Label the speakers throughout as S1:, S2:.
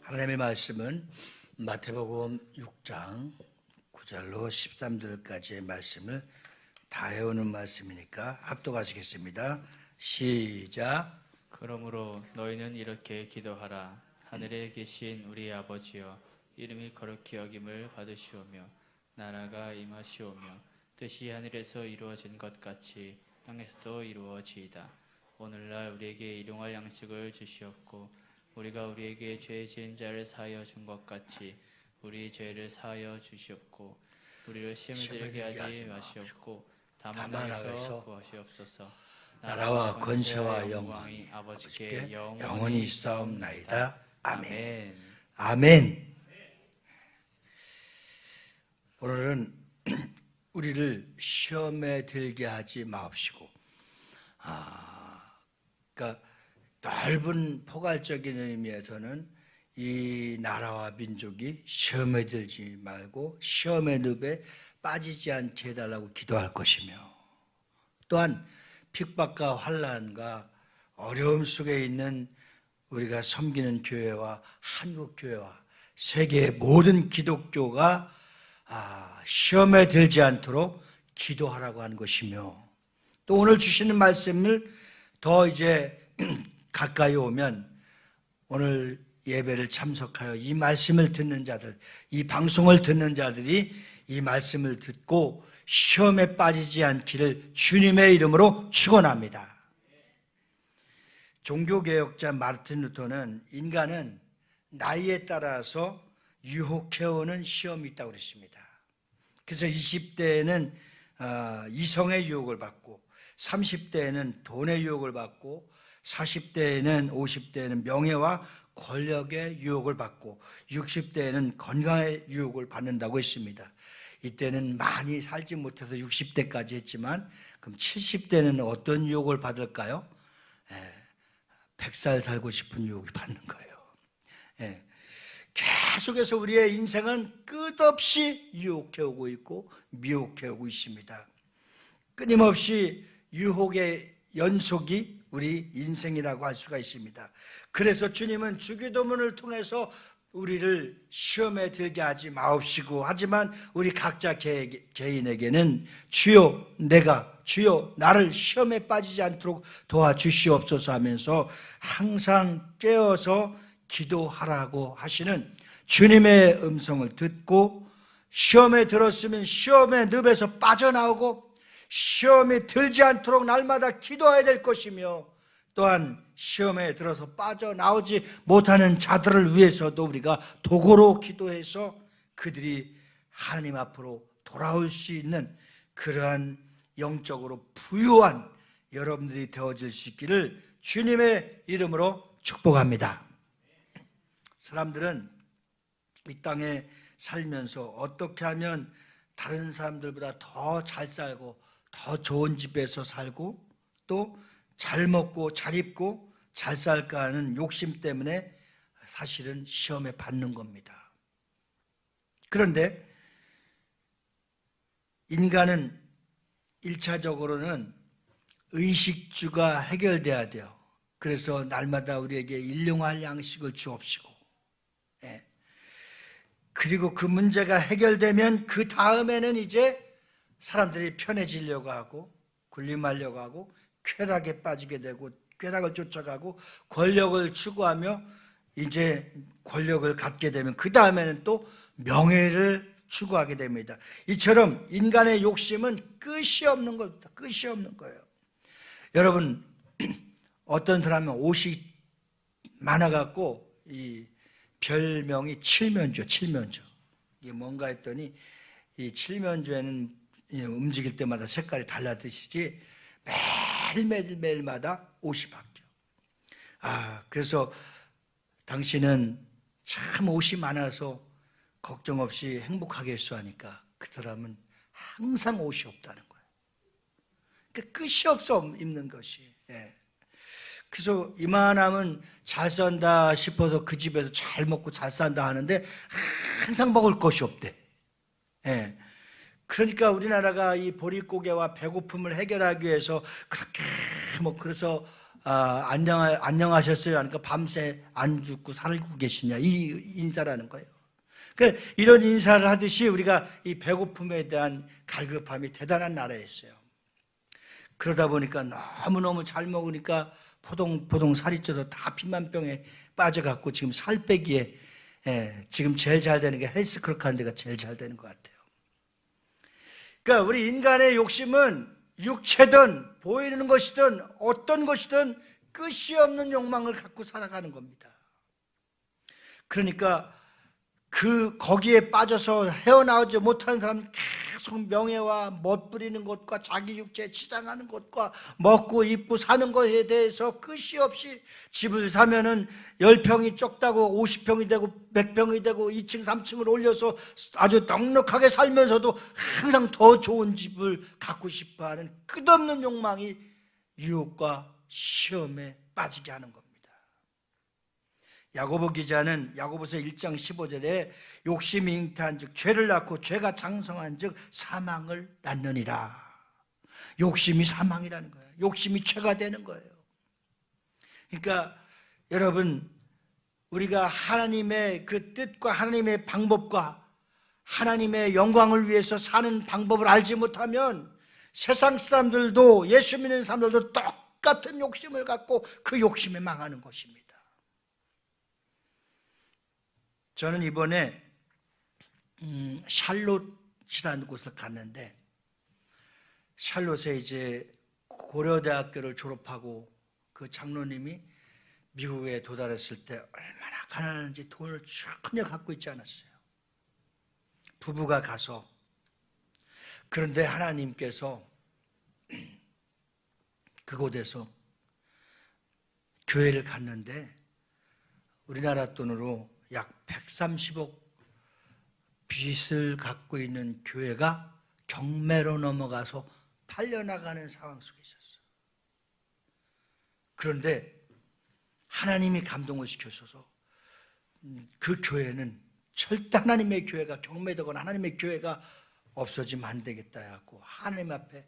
S1: 하나님의 말씀은 마태복음 6장 9절로 13절까지의 말씀을 다 외우는 말씀이니까 합독하시겠습니다. 시작.
S2: 그러므로 너희는 이렇게 기도하라. 하늘에 계신 우리 아버지여, 이름이 거룩히 여김을 받으시오며 나라가 임하시오며 뜻이 하늘에서 이루어진 것 같이 땅에서도 이루어지이다. 오늘날 우리에게 일용할 양식을 주시옵고 우리가 우리에게 죄 지은 자를 사하여 준 것 같이 우리 죄를 사하여 주시옵고 우리를 시험에 들게 하지 마시옵고 다만 악에서 구하시옵소서.
S1: 나라와 권세와 영광이 아버지께 영원히 있사옵나이다. 아멘. 아멘. 오늘은 우리를 시험에 들게 하지 마옵시고, 그러니까 넓은 포괄적인 의미에서는 이 나라와 민족이 시험에 들지 말고 시험의 늪에 빠지지 않게 해달라고 기도할 것이며, 또한 핍박과 환난과 어려움 속에 있는 우리가 섬기는 교회와 한국교회와 세계의 모든 기독교가 시험에 들지 않도록 기도하라고 하는 것이며, 또 오늘 주시는 말씀을 더 이제 가까이 오면 오늘 예배를 참석하여 이 말씀을 듣는 자들, 이 방송을 듣는 자들이 이 말씀을 듣고 시험에 빠지지 않기를 주님의 이름으로 축원합니다. 종교개혁자 마르틴 루터는 인간은 나이에 따라서 유혹해오는 시험이 있다고 그랬습니다. 그래서 20대에는 이성의 유혹을 받고, 30대에는 돈의 유혹을 받고, 40대에는 50대에는 명예와 권력의 유혹을 받고, 60대에는 건강의 유혹을 받는다고 했습니다. 이때는 많이 살지 못해서 60대까지 했지만, 그럼 70대는 어떤 유혹을 받을까요? 100살 살고 싶은 유혹을 받는 거예요. 계속해서 우리의 인생은 끝없이 유혹해오고 있고 미혹해오고 있습니다. 끊임없이 유혹의 연속이 우리 인생이라고 할 수가 있습니다. 그래서 주님은 주기도문을 통해서 우리를 시험에 들게 하지 마옵시고, 하지만 우리 각자 개인에게는 주여 나를 시험에 빠지지 않도록 도와주시옵소서 하면서 항상 깨어서 기도하라고 하시는 주님의 음성을 듣고, 시험에 들었으면 시험의 늪에서 빠져나오고 시험에 들지 않도록 날마다 기도해야 될 것이며, 또한 시험에 들어서 빠져나오지 못하는 자들을 위해서도 우리가 도구로 기도해서 그들이 하나님 앞으로 돌아올 수 있는 그러한 영적으로 부유한 여러분들이 되어질 수 있기를 주님의 이름으로 축복합니다. 사람들은 이 땅에 살면서 어떻게 하면 다른 사람들보다 더 잘 살고 더 좋은 집에서 살고 또 잘 먹고 잘 입고 잘 살까 하는 욕심 때문에 사실은 시험에 받는 겁니다. 그런데 인간은 1차적으로는 의식주가 해결돼야 돼요. 그래서 날마다 우리에게 일용할 양식을 주옵시고, 그리고 그 문제가 해결되면 그 다음에는 이제 사람들이 편해지려고 하고 군림하려고 하고 쾌락에 빠지게 되고 쾌락을 쫓아가고 권력을 추구하며 이제 권력을 갖게 되면 그 다음에는 또 명예를 추구하게 됩니다. 이처럼 인간의 욕심은 끝이 없는 겁니다. 끝이 없는 거예요. 여러분, 어떤 사람은 옷이 많아갖고 이 별명이 칠면조. 이게 뭔가 했더니 이 칠면조에는 움직일 때마다 색깔이 달라듯이지 매일마다 옷이 바뀌어. 그래서 당신은 참 옷이 많아서 걱정 없이 행복하겠소 하니까 그 사람은 항상 옷이 없다는 거예요. 그러니까 끝이 없어 입는 것이. 그래서 이만하면 잘 산다 싶어서 그 집에서 잘 먹고 잘 산다 하는데 항상 먹을 것이 없대. 그러니까 우리나라가 이 보릿고개와 배고픔을 해결하기 위해서 그렇게 그래서 안녕하셨어요 하니까 밤새 안 죽고 살고 계시냐, 이 인사라는 거예요. 그러니까 이런 인사를 하듯이 우리가 이 배고픔에 대한 갈급함이 대단한 나라였어요. 그러다 보니까 너무너무 잘 먹으니까 포동포동 살이 쪄서 다 피만병에 빠져갖고 지금 살 빼기에 지금 제일 잘 되는 게 헬스클럽 하는 데가 제일 잘 되는 것 같아요. 그러니까 우리 인간의 욕심은 육체든 보이는 것이든 어떤 것이든 끝이 없는 욕망을 갖고 살아가는 겁니다. 그러니까 거기에 빠져서 헤어나오지 못하는 사람은 계속 명예와 멋부리는 것과 자기 육체에 치장하는 것과 먹고 입고 사는 것에 대해서 끝이 없이, 집을 사면은 10평이 좁다고 50평이 되고 100평이 되고 2층 3층을 올려서 아주 넉넉하게 살면서도 항상 더 좋은 집을 갖고 싶어하는 끝없는 욕망이 유혹과 시험에 빠지게 하는 겁니다. 야고보 기자는 야고보서 1장 15절에 욕심이 잉태한 즉 죄를 낳고 죄가 장성한 즉 사망을 낳느니라. 욕심이 사망이라는 거예요. 욕심이 죄가 되는 거예요. 그러니까 여러분, 우리가 하나님의 그 뜻과 하나님의 방법과 하나님의 영광을 위해서 사는 방법을 알지 못하면 세상 사람들도, 예수 믿는 사람들도 똑같은 욕심을 갖고 그 욕심에 망하는 것입니다. 저는 이번에 샬롯이라는 곳을 갔는데, 샬롯에 이제 고려대학교를 졸업하고 그 장로님이 미국에 도달했을 때 얼마나 가난한지 돈을 전혀 갖고 있지 않았어요. 부부가 가서, 그런데 하나님께서 그곳에서 교회를 갔는데 우리나라 돈으로 약 130억 빚을 갖고 있는 교회가 경매로 넘어가서 팔려나가는 상황 속에 있었어요. 그런데 하나님이 감동을 시켜줘서 그 교회는 절대 하나님의 교회가 경매되거나 하나님의 교회가 없어지면 안 되겠다 해갖고 하나님 앞에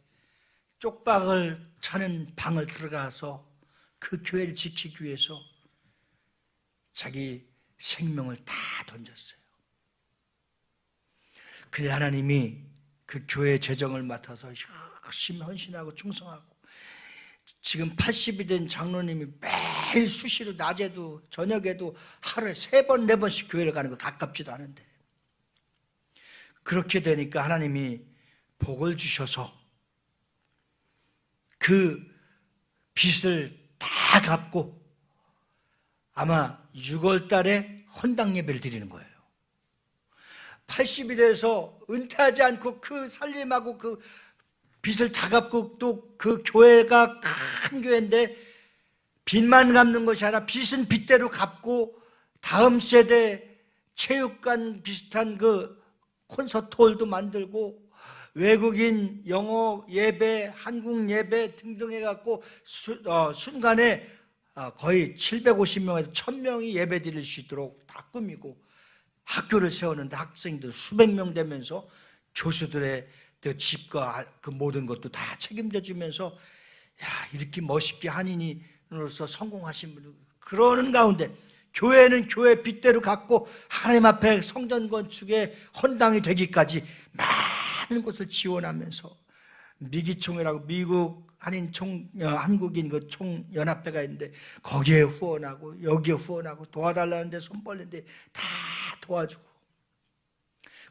S1: 쪽박을 차는 방을 들어가서 그 교회를 지키기 위해서 자기 생명을 다 던졌어요. 그래 하나님이 그 교회 재정을 맡아서 열심히 헌신하고 충성하고, 지금 80이 된 장로님이 매일 수시로 낮에도 저녁에도 하루에 3번 4번씩 교회를 가는 거 가깝지도 않은데, 그렇게 되니까 하나님이 복을 주셔서 그 빚을 다 갚고 아마 6월 달에 헌당 예배를 드리는 거예요. 80이 돼서 은퇴하지 않고 그 살림하고 그 빚을 다 갚고, 또 그 교회가 큰 교회인데 빚만 갚는 것이 아니라 빚은 빚대로 갚고 다음 세대 체육관 비슷한 그 콘서트홀도 만들고 외국인 영어 예배, 한국 예배 등등 해갖고 순간에 거의 750명에서 1000명이 예배 드릴 수 있도록 다 꾸미고 학교를 세웠는데 학생들 수백 명 되면서 교수들의 그 집과 그 모든 것도 다 책임져 주면서, 이렇게 멋있게 한인으로서 성공하신 분들, 그러는 가운데 교회는 교회 빚대로 갖고 하나님 앞에 성전 건축에 헌당이 되기까지 많은 것을 지원하면서, 미기총회라고 미국 한국인 그 총연합회가 있는데 거기에 후원하고 여기에 후원하고 도와달라는데 손 벌리는데 다 도와주고,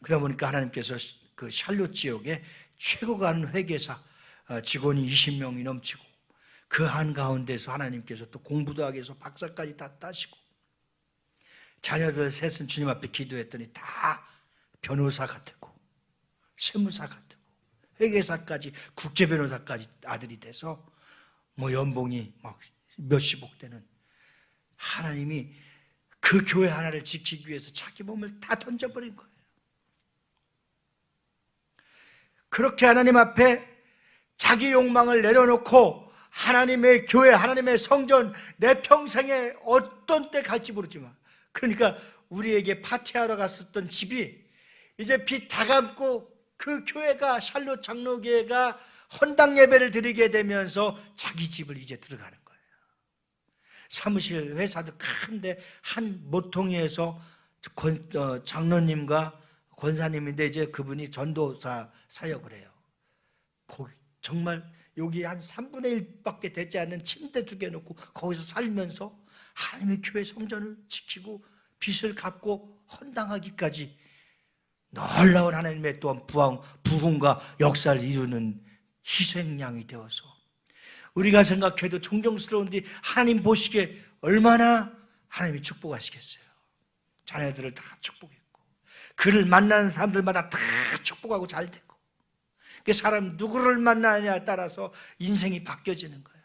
S1: 그러다 보니까 하나님께서 그 샬롯 지역에 최고 가는 회계사 직원이 20명이 넘치고, 그 한가운데서 하나님께서 또 공부도 하기 위해서 박사까지 다 따시고, 자녀들 셋은 주님 앞에 기도했더니 다 변호사가 되고 세무사가 되고 회계사까지 국제변호사까지 아들이 돼서 뭐 연봉이 막 몇십억 되는, 하나님이 그 교회 하나를 지키기 위해서 자기 몸을 다 던져버린 거예요. 그렇게 하나님 앞에 자기 욕망을 내려놓고 하나님의 교회, 하나님의 성전, 내 평생에 어떤 때 갈지 모르지만, 그러니까 우리에게 파티하러 갔었던 집이 이제 빚 다 갚고 그 교회가, 샬롯 장로교회가 헌당 예배를 드리게 되면서 자기 집을 이제 들어가는 거예요. 사무실 회사도 큰데 한 모퉁이에서 장로님과 권사님인데 이제 그분이 전도사 사역을 해요. 정말 여기 한 3분의 1밖에 되지 않는 침대 2개 놓고 거기서 살면서 하나님의 교회 성전을 지키고 빚을 갚고 헌당하기까지 놀라운 하나님의 또한 부흥과 역사를 이루는 희생양이 되어서 우리가 생각해도 존경스러운데 하나님 보시기에 얼마나 하나님이 축복하시겠어요. 자녀들을 다 축복했고 그를 만나는 사람들마다 다 축복하고 잘 되고 그 사람 누구를 만나느냐에 따라서 인생이 바뀌어지는 거예요.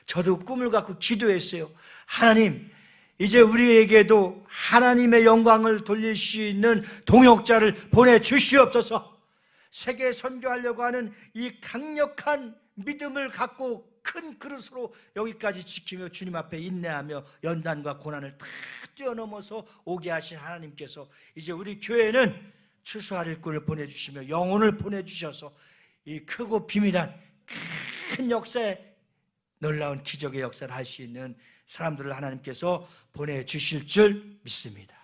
S1: 저도 꿈을 갖고 기도했어요. 하나님, 이제 우리에게도 하나님의 영광을 돌릴 수 있는 동역자를 보내주시옵소서. 세계에 선교하려고 하는 이 강력한 믿음을 갖고 큰 그릇으로 여기까지 지키며 주님 앞에 인내하며 연단과 고난을 다 뛰어넘어서 오게 하신 하나님께서 이제 우리 교회는 추수할 일꾼을 보내주시며 영혼을 보내주셔서 이 크고 비밀한 큰 역사에 놀라운 기적의 역사를 할 수 있는 사람들을 하나님께서 보내주실 줄 믿습니다.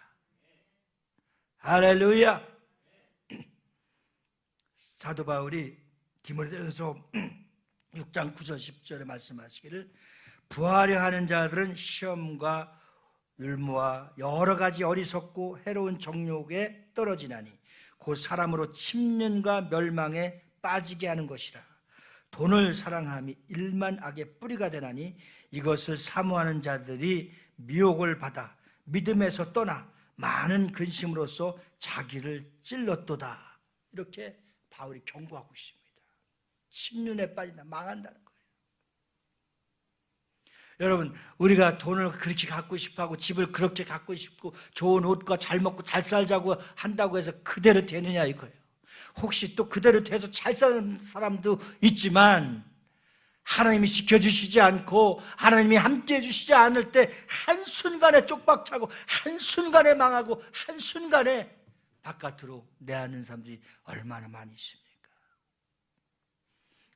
S1: 할렐루야. 사도 바울이 디모데전서 6장 9절 10절에 말씀하시기를 부하려 하는 자들은 시험과 율무와 여러 가지 어리석고 해로운 정욕에 떨어지나니 곧 사람으로 침륜과 멸망에 빠지게 하는 것이라. 돈을 사랑함이 일만 악의 뿌리가 되나니 이것을 사모하는 자들이 미혹을 받아 믿음에서 떠나 많은 근심으로써 자기를 찔렀도다. 이렇게 바울이 경고하고 있습니다. 침륜에 빠진다, 망한다는 거예요. 여러분, 우리가 돈을 그렇게 갖고 싶어하고 집을 그렇게 갖고 싶고 좋은 옷과 잘 먹고 잘 살자고 한다고 해서 그대로 되느냐 이거예요. 혹시 또 그대로 돼서 잘 사는 사람도 있지만 하나님이 지켜주시지 않고 하나님이 함께해 주시지 않을 때 한순간에 쪽박차고 한순간에 망하고 한순간에 바깥으로 내하는 사람들이 얼마나 많이 있습니까?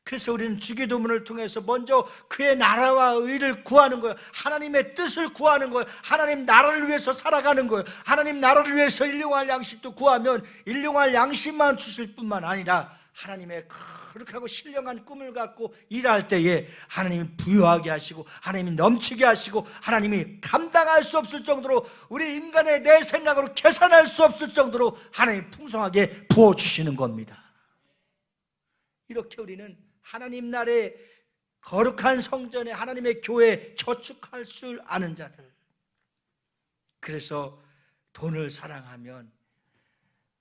S1: 그래서 우리는 주기도문을 통해서 먼저 그의 나라와 의를 구하는 거예요. 하나님의 뜻을 구하는 거예요. 하나님 나라를 위해서 살아가는 거예요. 하나님 나라를 위해서 일용할 양식도 구하면 일용할 양식만 주실 뿐만 아니라 하나님의 거룩하고 신령한 꿈을 갖고 일할 때에 하나님이 부유하게 하시고 하나님이 넘치게 하시고 하나님이 감당할 수 없을 정도로 우리 인간의 내 생각으로 계산할 수 없을 정도로 하나님이 풍성하게 부어주시는 겁니다. 이렇게 우리는 하나님 나라의 거룩한 성전에 하나님의 교회에 저축할 줄 아는 자들. 그래서 돈을 사랑하면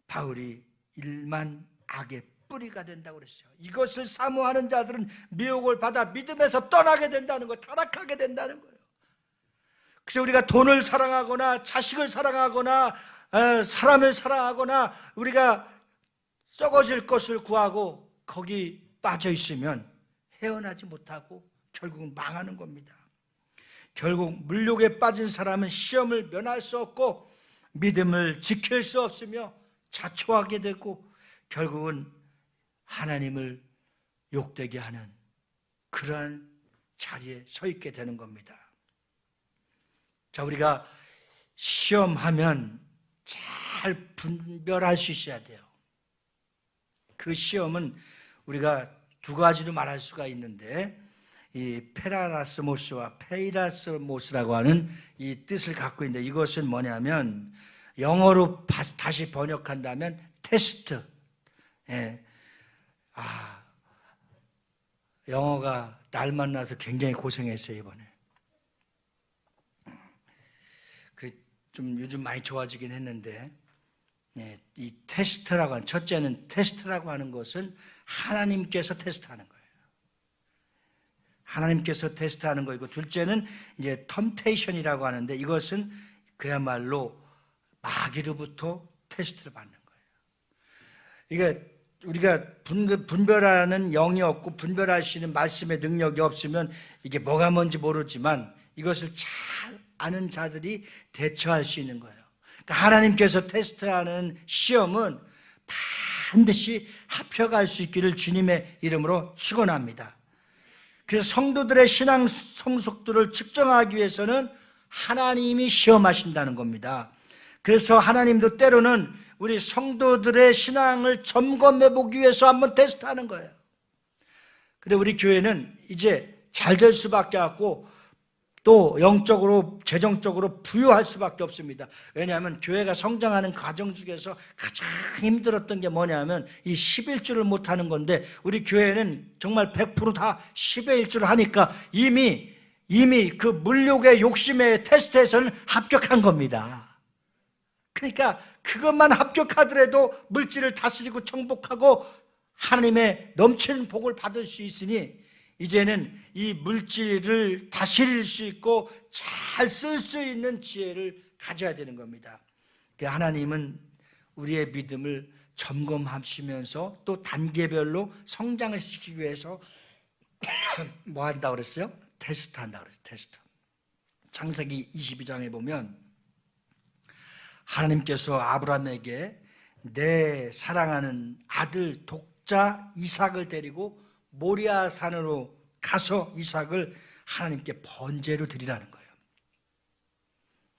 S1: 바울이 일만 악의 뿌리가 된다고 그랬어요. 이것을 사모하는 자들은 미혹을 받아 믿음에서 떠나게 된다는 거예요. 타락하게 된다는 거예요. 그래서 우리가 돈을 사랑하거나 자식을 사랑하거나 사람을 사랑하거나 우리가 썩어질 것을 구하고 거기 빠져 있으면 헤어나지 못하고 결국은 망하는 겁니다. 결국 물욕에 빠진 사람은 시험을 면할 수 없고 믿음을 지킬 수 없으며 자초하게 되고 결국은 하나님을 욕되게 하는 그러한 자리에 서 있게 되는 겁니다. 자, 우리가 시험하면 잘 분별할 수 있어야 돼요. 그 시험은 우리가 두 가지로 말할 수가 있는데 이 페라라스모스와 페이라스모스라고 하는 이 뜻을 갖고 있는데 이것은 뭐냐면 영어로 다시 번역한다면 테스트. 영어가 날 만나서 굉장히 고생했어요 이번에. 좀 요즘 많이 좋아지긴 했는데 이 테스트라고 하는 첫째는 테스트라고 하는 것은 하나님께서 테스트하는 거예요. 하나님께서 테스트하는 거이고 둘째는 이제 텀테이션이라고 하는데 이것은 그야말로 마귀로부터 테스트를 받는 거예요. 이게 우리가 분별하는 영이 없고 분별할 수 있는 말씀의 능력이 없으면 이게 뭐가 뭔지 모르지만 이것을 잘 아는 자들이 대처할 수 있는 거예요. 그러니까 하나님께서 테스트하는 시험은 반드시 합혀갈 수 있기를 주님의 이름으로 축원합니다. 그래서 성도들의 신앙 성숙도를 측정하기 위해서는 하나님이 시험하신다는 겁니다. 그래서 하나님도 때로는 우리 성도들의 신앙을 점검해 보기 위해서 한번 테스트하는 거예요. 근데 우리 교회는 이제 잘 될 수밖에 없고 또 영적으로 재정적으로 부유할 수밖에 없습니다. 왜냐하면 교회가 성장하는 과정 중에서 가장 힘들었던 게 뭐냐면 이 11주를 못하는 건데, 우리 교회는 정말 100%다 10의 1주를 하니까 이미 그 물욕의 욕심의 테스트에서는 합격한 겁니다. 그러니까 그것만 합격하더라도 물질을 다스리고 정복하고 하나님의 넘치는 복을 받을 수 있으니 이제는 이 물질을 다스릴 수 있고 잘 쓸 수 있는 지혜를 가져야 되는 겁니다. 하나님은 우리의 믿음을 점검하시면서 또 단계별로 성장을 시키기 위해서 뭐 한다고 그랬어요? 테스트 한다고 그랬어요. 테스트. 창세기 22장에 보면 하나님께서 아브라함에게 내 사랑하는 아들 독자 이삭을 데리고 모리아 산으로 가서 이삭을 하나님께 번제로 드리라는 거예요.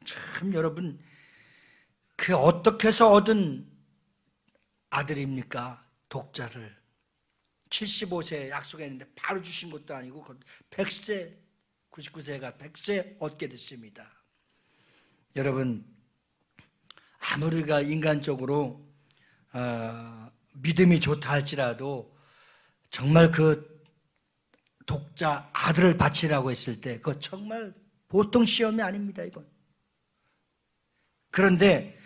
S1: 참 여러분, 그 어떻게 해서 얻은 아들입니까? 독자를 75세에 약속했는데 바로 주신 것도 아니고 100세, 99세가 100세 얻게 됐습니다. 여러분, 아무리 우리가 인간적으로 믿음이 좋다 할지라도 정말 그 독자 아들을 바치라고 했을 때 그거 정말 보통 시험이 아닙니다, 이건. 그런데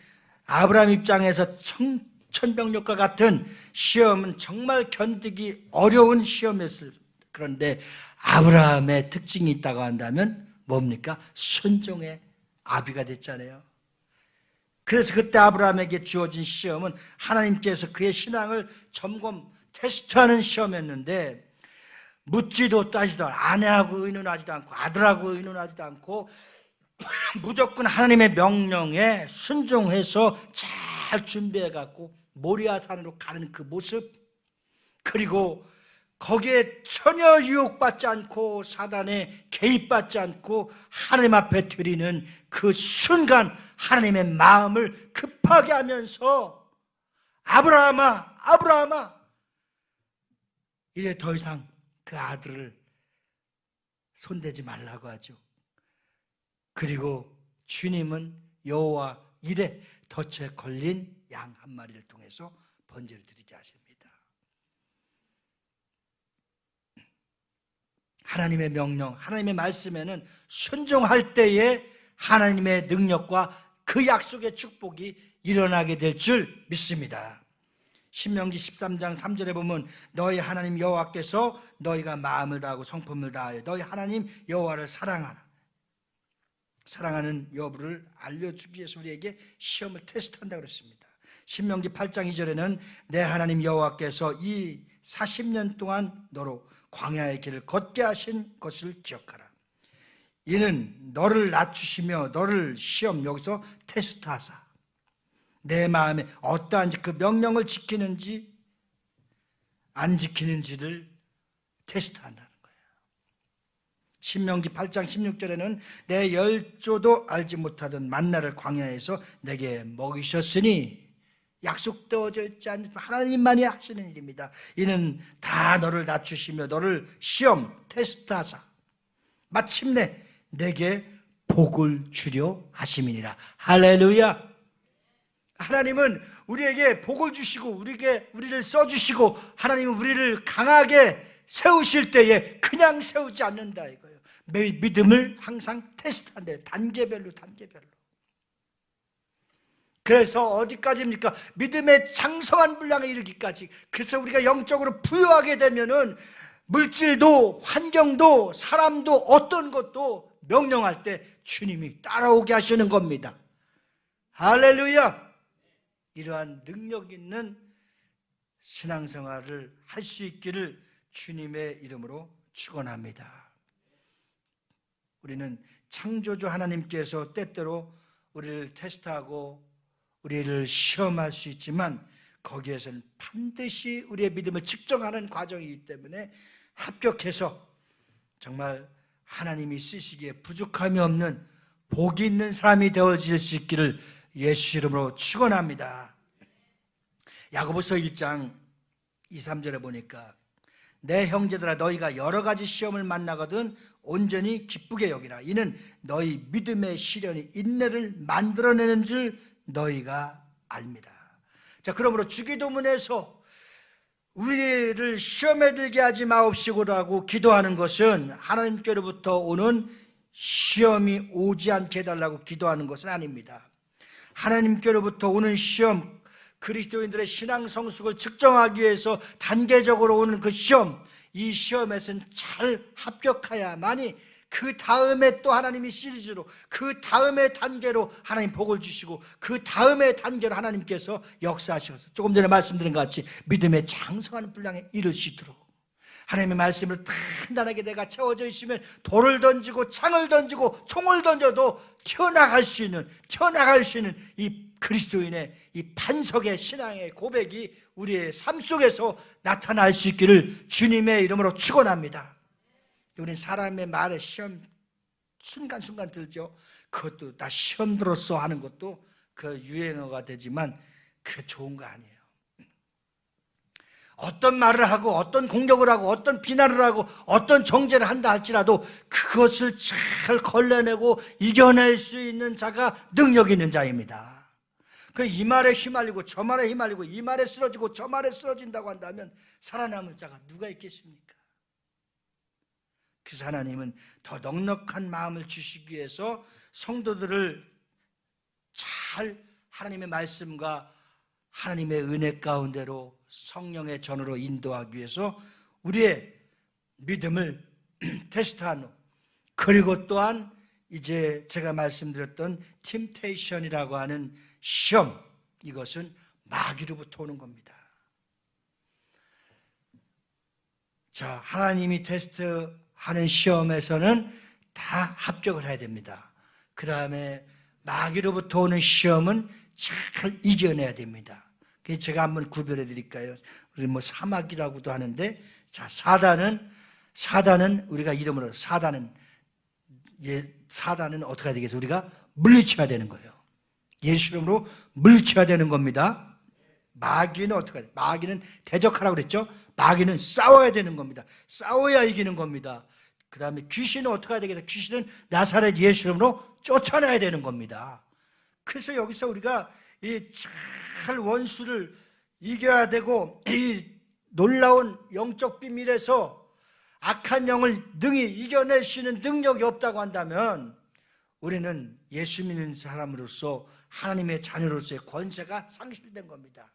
S1: 아브라함 입장에서 천병력과 같은 시험은 정말 견디기 어려운 시험이었을. 그런데 아브라함의 특징이 있다고 한다면 뭡니까? 순종의 아비가 됐잖아요. 그래서 그때 아브라함에게 주어진 시험은 하나님께서 그의 신앙을 점검 테스트하는 시험이었는데, 묻지도 따지도 않고 아내하고 의논하지도 않고 아들하고 의논하지도 않고 무조건 하나님의 명령에 순종해서 잘 준비해갖고 모리아 산으로 가는 그 모습, 그리고 거기에 전혀 유혹받지 않고 사단에 개입받지 않고 하나님 앞에 드리는 그 순간 하나님의 마음을 급하게 하면서 아브라함아, 아브라함아, 이제 더 이상 그 아들을 손대지 말라고 하죠. 그리고 주님은 여호와 이레 덫에 걸린 양 한 마리를 통해서 번제를 드리게 하십니다. 하나님의 명령, 하나님의 말씀에는 순종할 때에 하나님의 능력과 그 약속의 축복이 일어나게 될 줄 믿습니다. 신명기 13장 3절에 보면 너희 하나님 여호와께서 너희가 마음을 다하고 성품을 다하여 너희 하나님 여호와를 사랑하라. 사랑하는 여부를 알려주기 위해서 우리에게 시험을 테스트한다고 그랬습니다. 신명기 8장 2절에는 내 하나님 여호와께서 이 40년 동안 너로 광야의 길을 걷게 하신 것을 기억하라. 이는 너를 낮추시며 너를 시험, 여기서 테스트하사 내 마음에 어떠한지 그 명령을 지키는지 안 지키는지를 테스트한다는 거예요. 신명기 8장 16절에는 내 열조도 알지 못하던 만나를 광야에서 내게 먹이셨으니, 약속되어져 있지 않는 하나님만이 하시는 일입니다. 이는 다 너를 낮추시며 너를 시험, 테스트하사 마침내 내게 복을 주려 하심이니라. 할렐루야. 하나님은 우리에게 복을 주시고 우리를 써주시고 하나님은 우리를 강하게 세우실 때에 그냥 세우지 않는다 이거예요. 믿음을 항상 테스트한대요. 단계별로. 그래서 어디까지입니까? 믿음의 장성한 분량에 이르기까지. 그래서 우리가 영적으로 부유하게 되면은 물질도 환경도 사람도 어떤 것도 명령할 때 주님이 따라오게 하시는 겁니다. 할렐루야. 이러한 능력 있는 신앙생활을 할 수 있기를 주님의 이름으로 축원합니다. 우리는 창조주 하나님께서 때때로 우리를 테스트하고 우리를 시험할 수 있지만 거기에서는 반드시 우리의 믿음을 측정하는 과정이기 때문에 합격해서 정말 하나님이 쓰시기에 부족함이 없는 복이 있는 사람이 되어질 수 있기를 예수 이름으로 축원합니다. 야고보서 1장 2, 3절에 보니까 내 형제들아 너희가 여러 가지 시험을 만나거든 온전히 기쁘게 여기라. 이는 너희 믿음의 시련이 인내를 만들어내는 줄 너희가 압니다. 자, 그러므로 주기도문에서 우리를 시험에 들게 하지 마옵시고라고 기도하는 것은 하나님께로부터 오는 시험이 오지 않게 해달라고 기도하는 것은 아닙니다. 하나님께로부터 오는 시험, 그리스도인들의 신앙 성숙을 측정하기 위해서 단계적으로 오는 그 시험, 이 시험에서는 잘 합격해야만이 그 다음에 또 하나님이 시리즈로 그 다음의 단계로 하나님 복을 주시고 그 다음의 단계로 하나님께서 역사하셔서 조금 전에 말씀드린 것 같이 믿음의 장성하는 분량에 이를 수 있도록 하나님의 말씀을 단단하게 내가 채워져 있으면 돌을 던지고 창을 던지고 총을 던져도 튀어나갈 수 있는 이 그리스도인의 이 반석의 신앙의 고백이 우리의 삶 속에서 나타날 수 있기를 주님의 이름으로 축원합니다. 우리는 사람의 말에 시험 순간순간 들죠. 그것도 다 시험 들었어 하는 것도 그 유행어가 되지만 그게 좋은 거 아니에요. 어떤 말을 하고 어떤 공격을 하고 어떤 비난을 하고 어떤 정죄를 한다 할지라도 그것을 잘 걸러내고 이겨낼 수 있는 자가 능력 있는 자입니다. 이 말에 휘말리고 저 말에 휘말리고 이 말에 쓰러지고 저 말에 쓰러진다고 한다면 살아남을 자가 누가 있겠습니까? 그래서 하나님은 더 넉넉한 마음을 주시기 위해서 성도들을 잘 하나님의 말씀과 하나님의 은혜 가운데로 성령의 전으로 인도하기 위해서 우리의 믿음을 테스트하는, 그리고 또한 이제 제가 말씀드렸던 템테이션이라고 하는 시험, 이것은 마귀로부터 오는 겁니다. 자, 하나님이 테스트하는 시험에서는 다 합격을 해야 됩니다. 그 다음에 마귀로부터 오는 시험은 잘 이겨내야 됩니다. 그래서 제가 한번 구별해 드릴까요? 우리 사막이라고도 하는데, 자, 사단은 우리가 이름으로 사단은 어떻게 해야 되겠어요? 우리가 물리쳐야 되는 거예요. 예수 이름으로 물리쳐야 되는 겁니다. 마귀는 어떻게 해야 돼요? 마귀는 대적하라고 그랬죠? 마귀는 싸워야 되는 겁니다. 싸워야 이기는 겁니다. 그 다음에 귀신은 어떻게 해야 되겠어요? 귀신은 나사렛 예수 이름으로 쫓아내야 되는 겁니다. 그래서 여기서 우리가 이 잘 원수를 이겨야 되고, 이 놀라운 영적 비밀에서 악한 영을 능히 이겨낼 수 있는 능력이 없다고 한다면 우리는 예수 믿는 사람으로서 하나님의 자녀로서의 권세가 상실된 겁니다.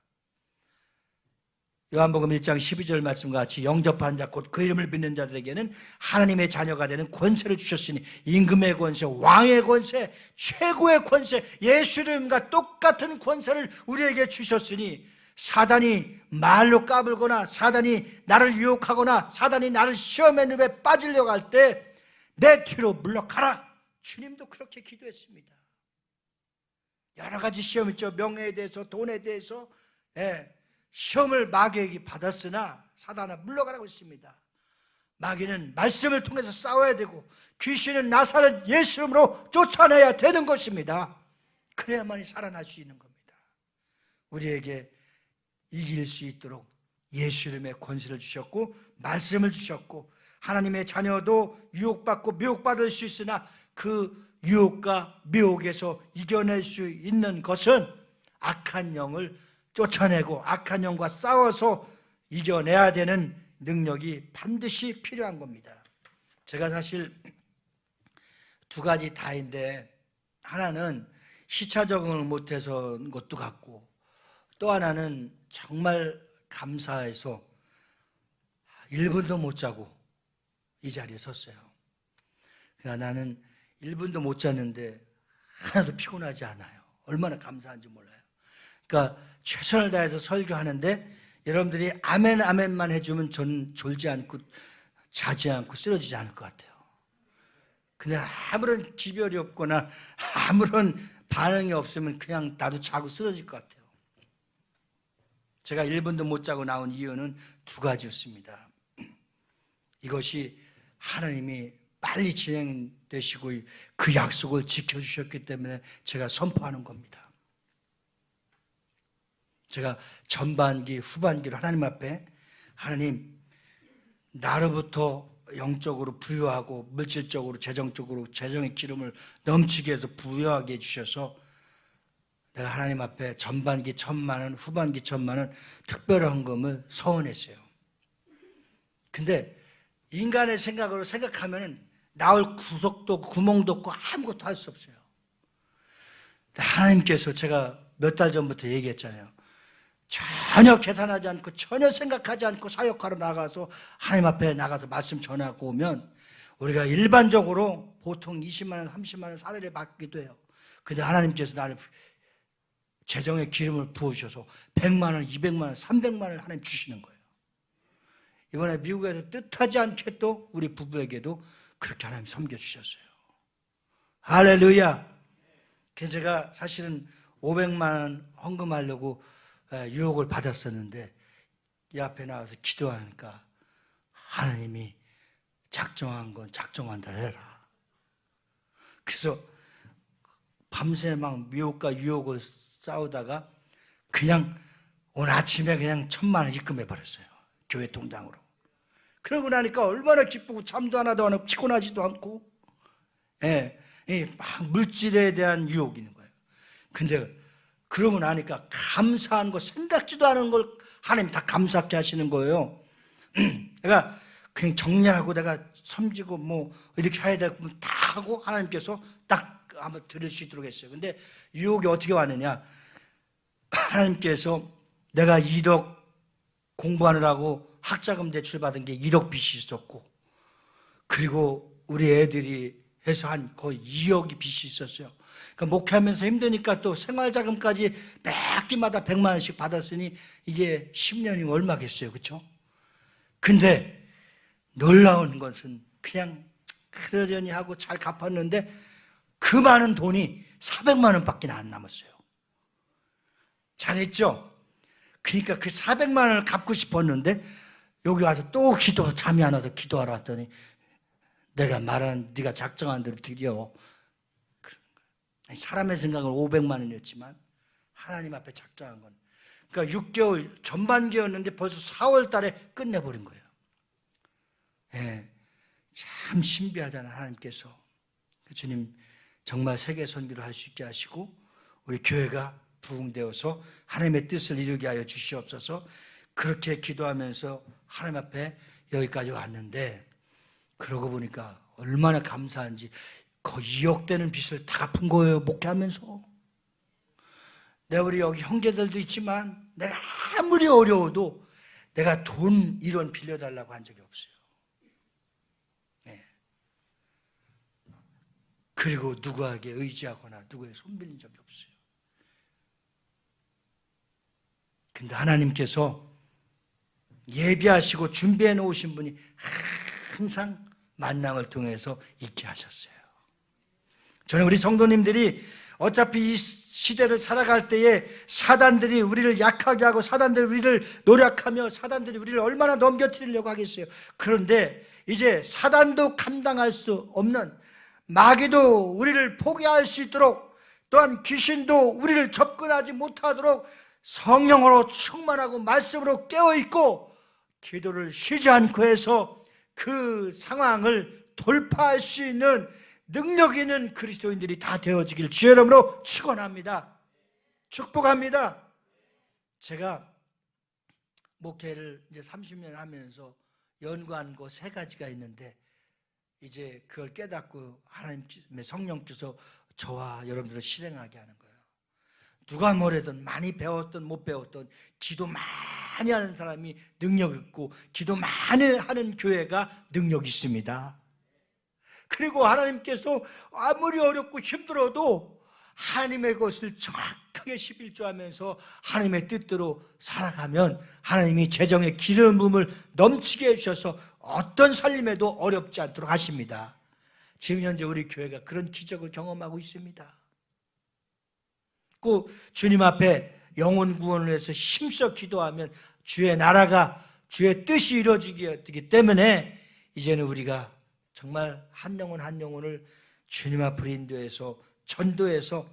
S1: 요한복음 1장 12절 말씀과 같이 영접한 자 곧 그 이름을 믿는 자들에게는 하나님의 자녀가 되는 권세를 주셨으니 임금의 권세, 왕의 권세, 최고의 권세, 예수 이름과 똑같은 권세를 우리에게 주셨으니 사단이 말로 까불거나 사단이 나를 유혹하거나 사단이 나를 시험의 늪에 빠지려고 할 때 내 뒤로 물러가라. 주님도 그렇게 기도했습니다. 여러 가지 시험 있죠. 명예에 대해서, 돈에 대해서 시험을 마귀에게 받았으나 사단은 물러가라고 했습니다. 마귀는 말씀을 통해서 싸워야 되고 귀신은 나사렛 예수 이름으로 쫓아내야 되는 것입니다. 그래야만이 살아날 수 있는 겁니다. 우리에게 이길 수 있도록 예수 이름의 권세를 주셨고 말씀을 주셨고, 하나님의 자녀도 유혹받고 미혹받을 수 있으나 그 유혹과 미혹에서 이겨낼 수 있는 것은 악한 영을 쫓아내고 악한 영과 싸워서 이겨내야 되는 능력이 반드시 필요한 겁니다. 제가 사실 두 가지 다인데, 하나는 시차 적응을 못해서 것도 같고, 또 하나는 정말 감사해서 1분도 못 자고 이 자리에 섰어요. 그러니까 나는 1분도 못 잤는데 하나도 피곤하지 않아요. 얼마나 감사한지 몰라요. 그러니까 최선을 다해서 설교하는데 여러분들이 아멘 아멘만 해주면 저는 졸지 않고 자지 않고 쓰러지지 않을 것 같아요. 근데 아무런 기별이 없거나 아무런 반응이 없으면 그냥 나도 자고 쓰러질 것 같아요. 제가 1분도 못 자고 나온 이유는 두 가지였습니다. 이것이 하나님이 빨리 진행되시고 그 약속을 지켜주셨기 때문에 제가 선포하는 겁니다. 제가 전반기, 후반기로 하나님 앞에 하나님 나로부터 영적으로 부유하고 물질적으로 재정적으로 재정의 기름을 넘치게 해서 부유하게 해주셔서 내가 하나님 앞에 전반기 1,000만 원, 후반기 1,000만 원 특별한 헌금을 서원했어요. 근데 인간의 생각으로 생각하면 나올 구석도 없고 구멍도 없고 아무것도 할 수 없어요. 하나님께서 제가 몇 달 전부터 얘기했잖아요. 전혀 계산하지 않고 전혀 생각하지 않고 사역하러 나가서 하나님 앞에 나가서 말씀 전하고 오면 우리가 일반적으로 보통 20만 원, 30만 원 사례를 받기도 해요. 근데 하나님께서 나를 재정의 기름을 부으셔서 100만 원, 200만 원, 300만 원을 하나님 주시는 거예요. 이번에 미국에서 뜻하지 않게 또 우리 부부에게도 그렇게 하나님 섬겨주셨어요. 할렐루야. 그래서 제가 사실은 500만 원 헌금하려고 유혹을 받았었는데 이 앞에 나와서 기도하니까 하나님이 작정한 건 작정한 대로 해라. 그래서 밤새 막 미혹과 유혹을 싸우다가 그냥 오늘 아침에 그냥 1,000만 원 입금해 버렸어요. 교회 통장으로. 그러고 나니까 얼마나 기쁘고 잠도 하나도 안 하고 피곤하지도 않고 막 물질에 대한 유혹이 있는 거예요. 근데 그러고 나니까 감사한 거 생각지도 않은 걸 하나님 다 감사하게 하시는 거예요. 내가 그냥 정리하고 내가 섬지고 뭐 이렇게 해야 되고 다 하고 하나님께서 딱 한번 들을 수 있도록 했어요. 근데 유혹이 어떻게 왔느냐? 하나님께서 내가 1억 공부하느라고 학자금 대출 받은 게 1억 빚이 있었고 그리고 우리 애들이 해서 한 거의 2억이 빚이 있었어요. 그러니까 목회하면서 힘드니까 또 생활자금까지 매 학기마다 100만 원씩 받았으니 이게 10년이면 얼마겠어요. 그렇죠? 근데 놀라운 것은 그냥 그러려니 하고 잘 갚았는데 그 많은 돈이 400만 원밖에 안 남았어요. 잘했죠? 그러니까 그 400만 원을 갚고 싶었는데 여기 와서 또 잠이 안 와서 기도하러 왔더니 내가 말한 네가 작정한 대로 드려. 사람의 생각은 500만 원이었지만 하나님 앞에 작정한 건 그러니까 6개월 전반기였는데 벌써 4월 달에 끝내버린 거예요. 참 신비하잖아요. 하나님께서. 주님 정말 세계 선교를 할 수 있게 하시고 우리 교회가 부흥되어서 하나님의 뜻을 이루게 하여 주시옵소서. 그렇게 기도하면서 하나님 앞에 여기까지 왔는데 그러고 보니까 얼마나 감사한지 거의 2억 되는 빚을 다 갚은 거예요. 목회하면서. 내가 우리 여기 형제들도 있지만 내가 아무리 어려워도 내가 돈 1원 빌려달라고 한 적이 없어요. 그리고 누구에게 의지하거나 누구에게 손 빌린 적이 없어요. 근데 하나님께서 예비하시고 준비해 놓으신 분이 항상 만남을 통해서 있게 하셨어요. 저는 우리 성도님들이 어차피 이 시대를 살아갈 때에 사단들이 우리를 약하게 하고 사단들이 우리를 노력하며 사단들이 우리를 얼마나 넘겨뜨리려고 하겠어요. 그런데 이제 사단도 감당할 수 없는 마귀도 우리를 포기할 수 있도록 또한 귀신도 우리를 접근하지 못하도록 성령으로 충만하고 말씀으로 깨어있고 기도를 쉬지 않고 해서 그 상황을 돌파할 수 있는 능력 있는 그리스도인들이 다 되어지길 주의 이름으로 축원합니다. 축복합니다. 제가 목회를 이제 30년 하면서 연구한 거 3가지가 있는데 이제 그걸 깨닫고 하나님의 성령께서 저와 여러분들을 실행하게 하는 거예요. 누가 뭐래든 많이 배웠든 못 배웠든 기도 많이 하는 사람이 능력 있고 기도 많이 하는 교회가 능력 있습니다. 그리고 하나님께서 아무리 어렵고 힘들어도 하나님의 것을 정확하게 11조하면서 하나님의 뜻대로 살아가면 하나님이 재정의 기름 부음을 넘치게 해주셔서 어떤 살림에도 어렵지 않도록 하십니다. 지금 현재 우리 교회가 그런 기적을 경험하고 있습니다. 꼭 주님 앞에 영혼 구원을 위해서 힘써 기도하면 주의 나라가 주의 뜻이 이루어지기 때문에 이제는 우리가 정말 한 영혼 한 영혼을 주님 앞으로 인도해서 전도해서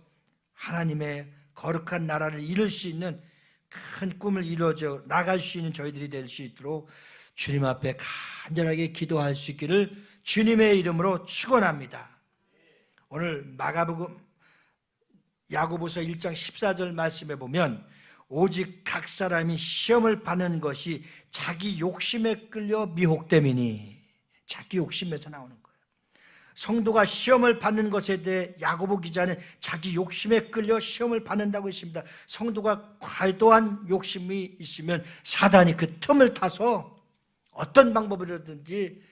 S1: 하나님의 거룩한 나라를 이룰 수 있는 큰 꿈을 이루어져 나갈 수 있는 저희들이 될 수 있도록 주님 앞에 간절하게 기도할 수 있기를 주님의 이름으로 축원합니다. 오늘 마가복음 야고보서 1장 14절 말씀에 보면 오직 각 사람이 시험을 받는 것이 자기 욕심에 끌려 미혹됨이니, 자기 욕심에서 나오는 거예요. 성도가 시험을 받는 것에 대해 야고보 기자는 자기 욕심에 끌려 시험을 받는다고 했습니다. 성도가 과도한 욕심이 있으면 사단이 그 틈을 타서 어떤 방법으로든지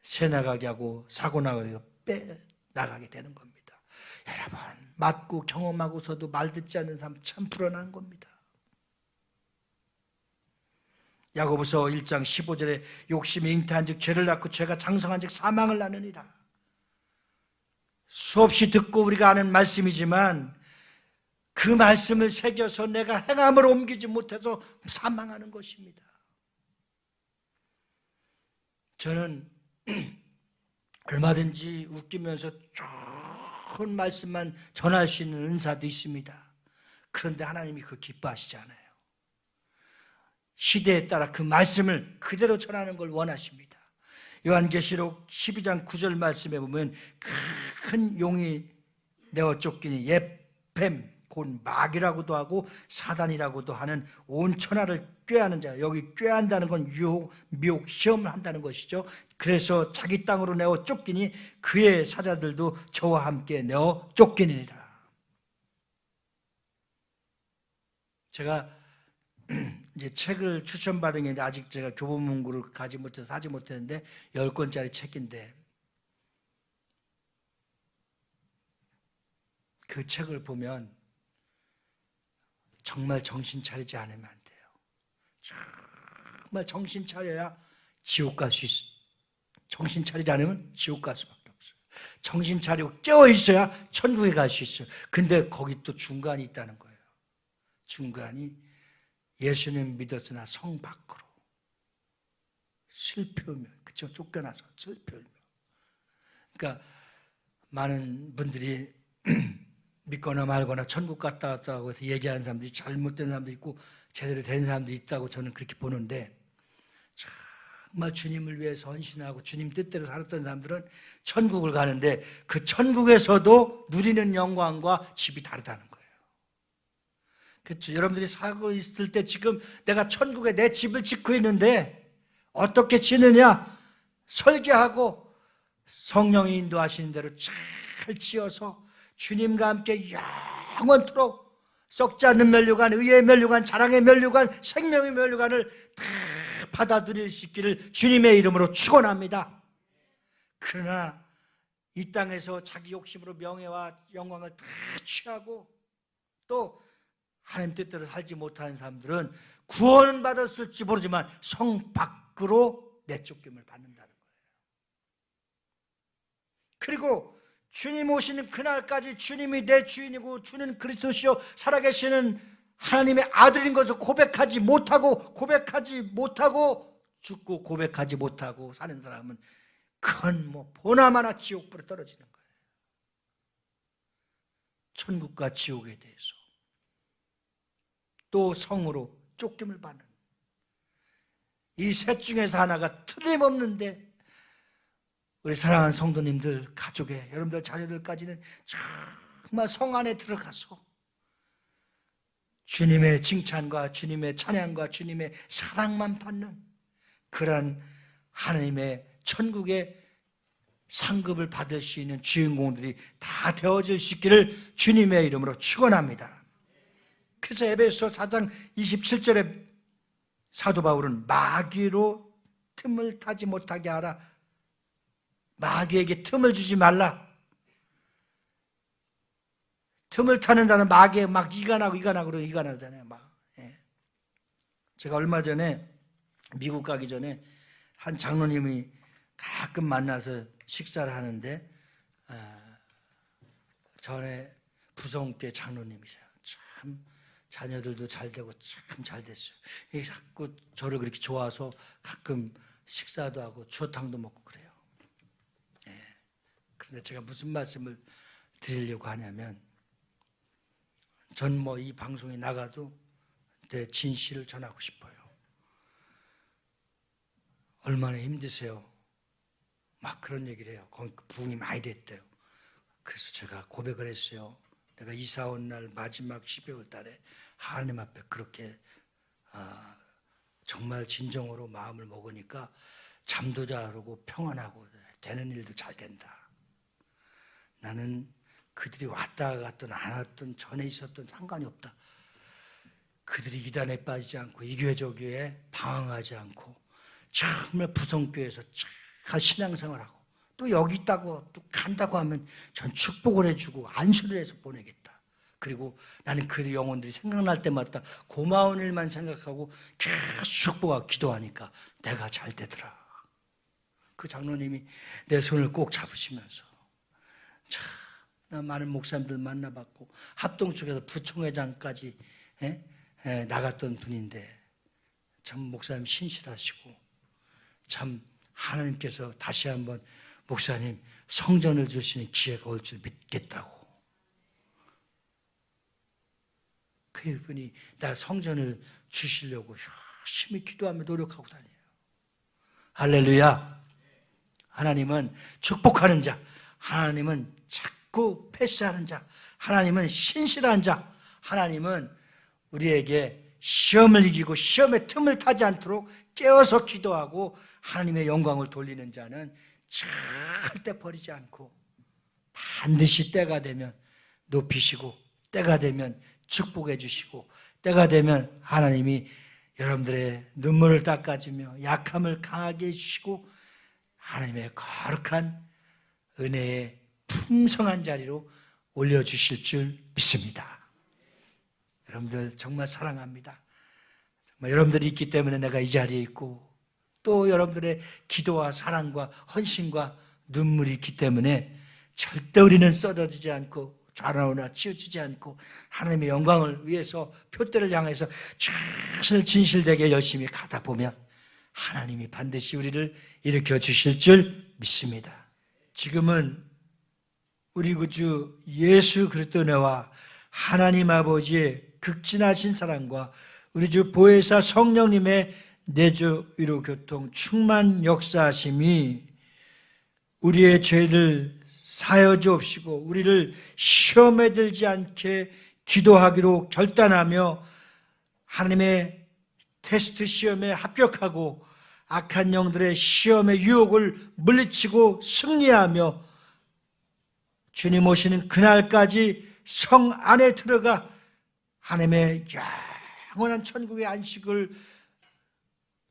S1: 새나가게 하고 사고 나가게 빼나가게 되는 겁니다. 여러분, 맞고 경험하고서도 말 듣지 않는 사람 참 불안한 겁니다. 야고보서 1장 15절에 욕심이 잉태한 즉 죄를 낳고 죄가 장성한 즉 사망을 낳느니라. 수없이 듣고 우리가 아는 말씀이지만 그 말씀을 새겨서 내가 행함으로 옮기지 못해서 사망하는 것입니다. 저는 얼마든지 웃기면서 좋은 말씀만 전할 수 있는 은사도 있습니다. 그런데 하나님이 그거 기뻐하시지 않아요. 시대에 따라 그 말씀을 그대로 전하는 걸 원하십니다. 요한계시록 12장 9절 말씀에 보면 큰 용이 내어 쫓기니 예뱀 곧 마귀라고도 하고 사단이라고도 하는 온 천하를 꾀하는 자, 여기 꾀한다는 건 유혹, 미혹, 시험을 한다는 것이죠. 그래서 자기 땅으로 내어 쫓기니 그의 사자들도 저와 함께 내어 쫓기니라. 제가 이제 책을 추천받은 게 있는데 아직 제가 교보문고를 가지 못해서 사지 못했는데 10권짜리 책인데 그 책을 보면 정말 정신 차리지 않으면 안 돼요. 정말 정신 차려야 지옥 갈 수 있어. 정신 차리지 않으면 지옥 갈 수밖에 없어요. 정신 차리고 깨어 있어야 천국에 갈 수 있어요. 근데 거기 또 중간이 있다는 거예요. 중간이 예수님 믿었으나 성 밖으로 슬프며, 그쵸? 쫓겨나서 슬프며. 그러니까 많은 분들이 믿거나 말거나 천국 갔다 왔다고 해서 얘기하는 사람들이 잘못된 사람도 있고 제대로 된 사람도 있다고 저는 그렇게 보는데, 정말 주님을 위해서 헌신하고 주님 뜻대로 살았던 사람들은 천국을 가는데 그 천국에서도 누리는 영광과 집이 다르다는 거예요. 그렇죠? 여러분들이 살고 있을 때 지금 내가 천국에 내 집을 짓고 있는데 어떻게 지느냐? 설계하고 성령이 인도하시는 대로 잘 지어서 주님과 함께 영원토록 썩지 않는 면류관, 의의 면류관, 자랑의 면류관, 생명의 면류관을 다 받아들일 수 있기를 주님의 이름으로 축원합니다. 그러나 이 땅에서 자기 욕심으로 명예와 영광을 다 취하고 또 하나님 뜻대로 살지 못하는 사람들은 구원은 받았을지 모르지만 성 밖으로 내쫓김을 받는다는 거예요. 그리고 주님 오시는 그날까지 주님이 내 주인이고 주는 그리스도시요 살아계시는 하나님의 아들인 것을 고백하지 못하고 죽고 고백하지 못하고 사는 사람은 그건 뭐 보나마나 지옥불에 떨어지는 거예요. 천국과 지옥에 대해서 또 성으로 쫓김을 받는 이 셋 중에서 하나가 틀림없는데 우리 사랑하는 성도님들, 가족에 여러분들 자녀들까지는 정말 성 안에 들어가서 주님의 칭찬과 주님의 찬양과 주님의 사랑만 받는 그런 하나님의 천국의 상급을 받을 수 있는 주인공들이 다 되어질 수 있기를 주님의 이름으로 축원합니다. 그래서 에베소 4장 27절에 사도 바울은 마귀로 틈을 타지 못하게 하라. 마귀에게 틈을 주지 말라. 틈을 타는 자는 마귀에 막 이간하잖아요. 제가 얼마 전에 미국 가기 전에 한 장로님이 가끔 만나서 식사를 하는데 전에 부성교회 장로님이세요. 참 자녀들도 잘 되고 참 잘 됐어요. 자꾸 저를 그렇게 좋아서 가끔 식사도 하고 추어탕도 먹고 그래요. 근데 제가 무슨 말씀을 드리려고 하냐면, 전 뭐 이 방송에 나가도 내 진실을 전하고 싶어요. 얼마나 힘드세요? 막 그런 얘기를 해요. 거기 부흥이 많이 됐대요. 그래서 제가 고백을 했어요. 내가 이사 온 날 마지막 12월 달에 하나님 앞에 그렇게 정말 진정으로 마음을 먹으니까 잠도 잘 오고 평안하고 되는 일도 잘 된다. 나는 그들이 왔다 갔든 안 왔든 전에 있었던 상관이 없다. 그들이 이단에 빠지지 않고 이 교회 저 교회에 방황하지 않고 정말 부성교회에서 잘 신앙생활하고 또 여기 있다고 또 간다고 하면 전 축복을 해주고 안수를 해서 보내겠다. 그리고 나는 그 영혼들이 생각날 때마다 고마운 일만 생각하고 계속 축복하고 기도하니까 내가 잘 되더라. 그 장로님이 내 손을 꼭 잡으시면서 참, 나 많은 목사님들 만나봤고 합동 쪽에서 부총회장까지 나갔던 분인데 참 목사님 신실하시고 참 하나님께서 다시 한번 목사님 성전을 주시는 기회가 올 줄 믿겠다고. 그분이 나 성전을 주시려고 열심히 기도하며 노력하고 다녀요. 할렐루야. 하나님은 축복하는 자, 하나님은 자꾸 패스하는 자, 하나님은 신실한 자, 하나님은 우리에게 시험을 이기고 시험의 틈을 타지 않도록 깨어서 기도하고 하나님의 영광을 돌리는 자는 절대 버리지 않고 반드시 때가 되면 높이시고 때가 되면 축복해 주시고 때가 되면 하나님이 여러분들의 눈물을 닦아주며 약함을 강하게 해주시고 하나님의 거룩한 은혜의 풍성한 자리로 올려주실 줄 믿습니다. 여러분들 정말 사랑합니다. 정말 여러분들이 있기 때문에 내가 이 자리에 있고 또 여러분들의 기도와 사랑과 헌신과 눈물이 있기 때문에 절대 우리는 쓰러지지 않고 좌나우나 치우치지 않고 하나님의 영광을 위해서 표대를 향해서 최선을 진실되게 열심히 가다 보면 하나님이 반드시 우리를 일으켜 주실 줄 믿습니다. 지금은 우리 구주 예수 그리스도의 은혜와 하나님 아버지의 극진하신 사랑과 우리 주 보혜사 성령님의 내주 위로 교통 충만 역사하심이 우리의 죄를 사여 주옵시고 우리를 시험에 들지 않게 기도하기로 결단하며 하나님의 테스트 시험에 합격하고 악한 영들의 시험의 유혹을 물리치고 승리하며 주님 오시는 그날까지 성 안에 들어가 하나님의 영원한 천국의 안식을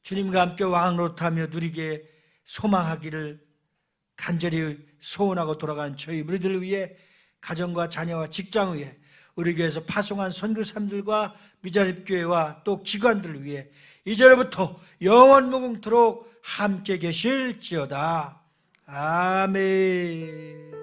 S1: 주님과 함께 왕노릇하며 누리게 소망하기를 간절히 소원하고 돌아간 저희 우리들을 위해 가정과 자녀와 직장 위에 우리 교회에서 파송한 선교사님들과 미자립교회와 또 기관들을 위해 이제부터 영원 무궁토록 함께 계실지어다. 아멘.